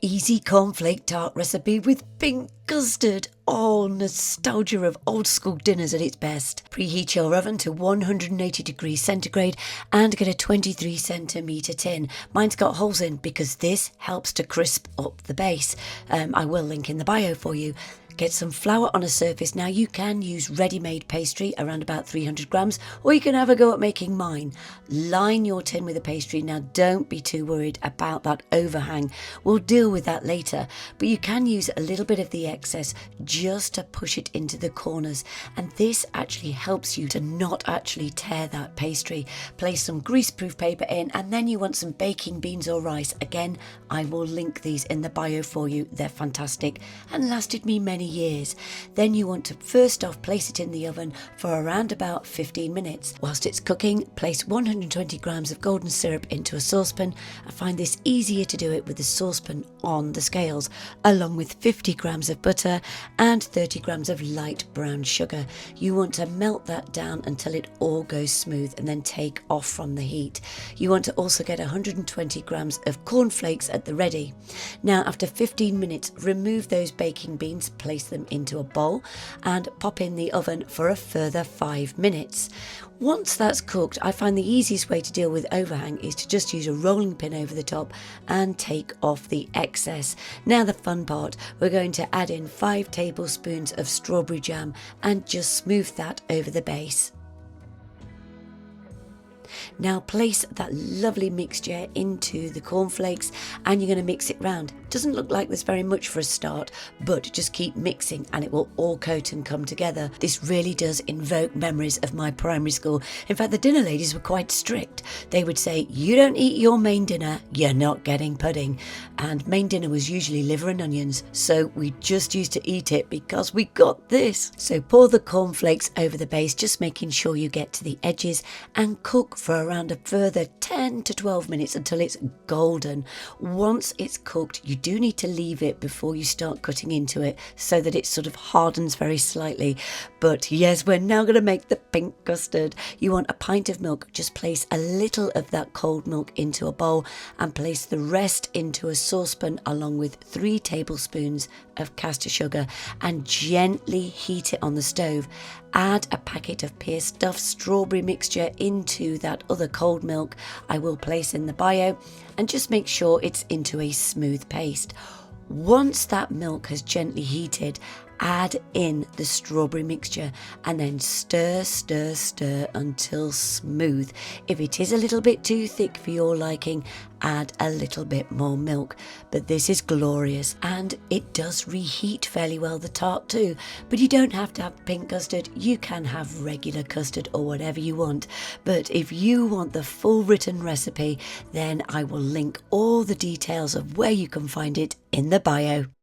Easy cornflake tart recipe with pink custard. Oh, nostalgia of old school dinners at its best. Preheat your oven to 180 degrees centigrade and get a 23 centimetre tin. Mine's got holes in because this helps to crisp up the base. I will link in the bio for you. Get some flour on a surface. Now you can use ready-made pastry around about 300 grams, or you can have a go at making mine. Line your tin with the pastry. Now don't be too worried about that overhang. We'll deal with that later, but you can use a little bit of the excess just to push it into the corners, and this actually helps you to not actually tear that pastry. Place some greaseproof paper in, and then you want some baking beans or rice. Again, I will link these in the bio for you. They're fantastic and lasted me many years. Then you want to first off place it in the oven for around about 15 minutes. Whilst it's cooking, place 120 grams of golden syrup into a saucepan. I find this easier to do it with the saucepan on the scales, along with 50 grams of butter and 30 grams of light brown sugar. You want to melt that down until it all goes smooth and then take off from the heat. You want to also get 120 grams of cornflakes at the ready. Now after 15 minutes, remove those baking beans, place them into a bowl and pop in the oven for a further 5 minutes. Once that's cooked, I find the easiest way to deal with overhang is to just use a rolling pin over the top and take off the excess. Now the fun part, we're going to add in 5 tablespoons of strawberry jam and just smooth that over the base. Now place that lovely mixture into the cornflakes and you're going to mix it round. Doesn't look like there's very much for a start, but just keep mixing and it will all coat and come together. This really does invoke memories of my primary school. In fact, the dinner ladies were quite strict. They would say, you don't eat your main dinner, you're not getting pudding. And main dinner was usually liver and onions, so we just used to eat it because we got this. So pour the cornflakes over the base, just making sure you get to the edges, and cook for around a further 10 to 12 minutes until it's golden. Once it's cooked, you do need to leave it before you start cutting into it so that it sort of hardens very slightly. But yes, we're now going to make the pink custard. You want a pint of milk. Just place a little of that cold milk into a bowl and place the rest into a saucepan along with 3 tablespoons of caster sugar and gently heat it on the stove. Add a packet of pear stuffed strawberry mixture into that other cold milk I will place in the bio, and just make sure it's into a smooth paste. Once that milk has gently heated, add in the strawberry mixture and then stir until smooth. If it is a little bit too thick for your liking, add a little bit more milk. But this is glorious, and it does reheat fairly well, the tart too. But you don't have to have pink custard, you can have regular custard or whatever you want. But if you want the full written recipe, then I will link all the details of where you can find it in the bio.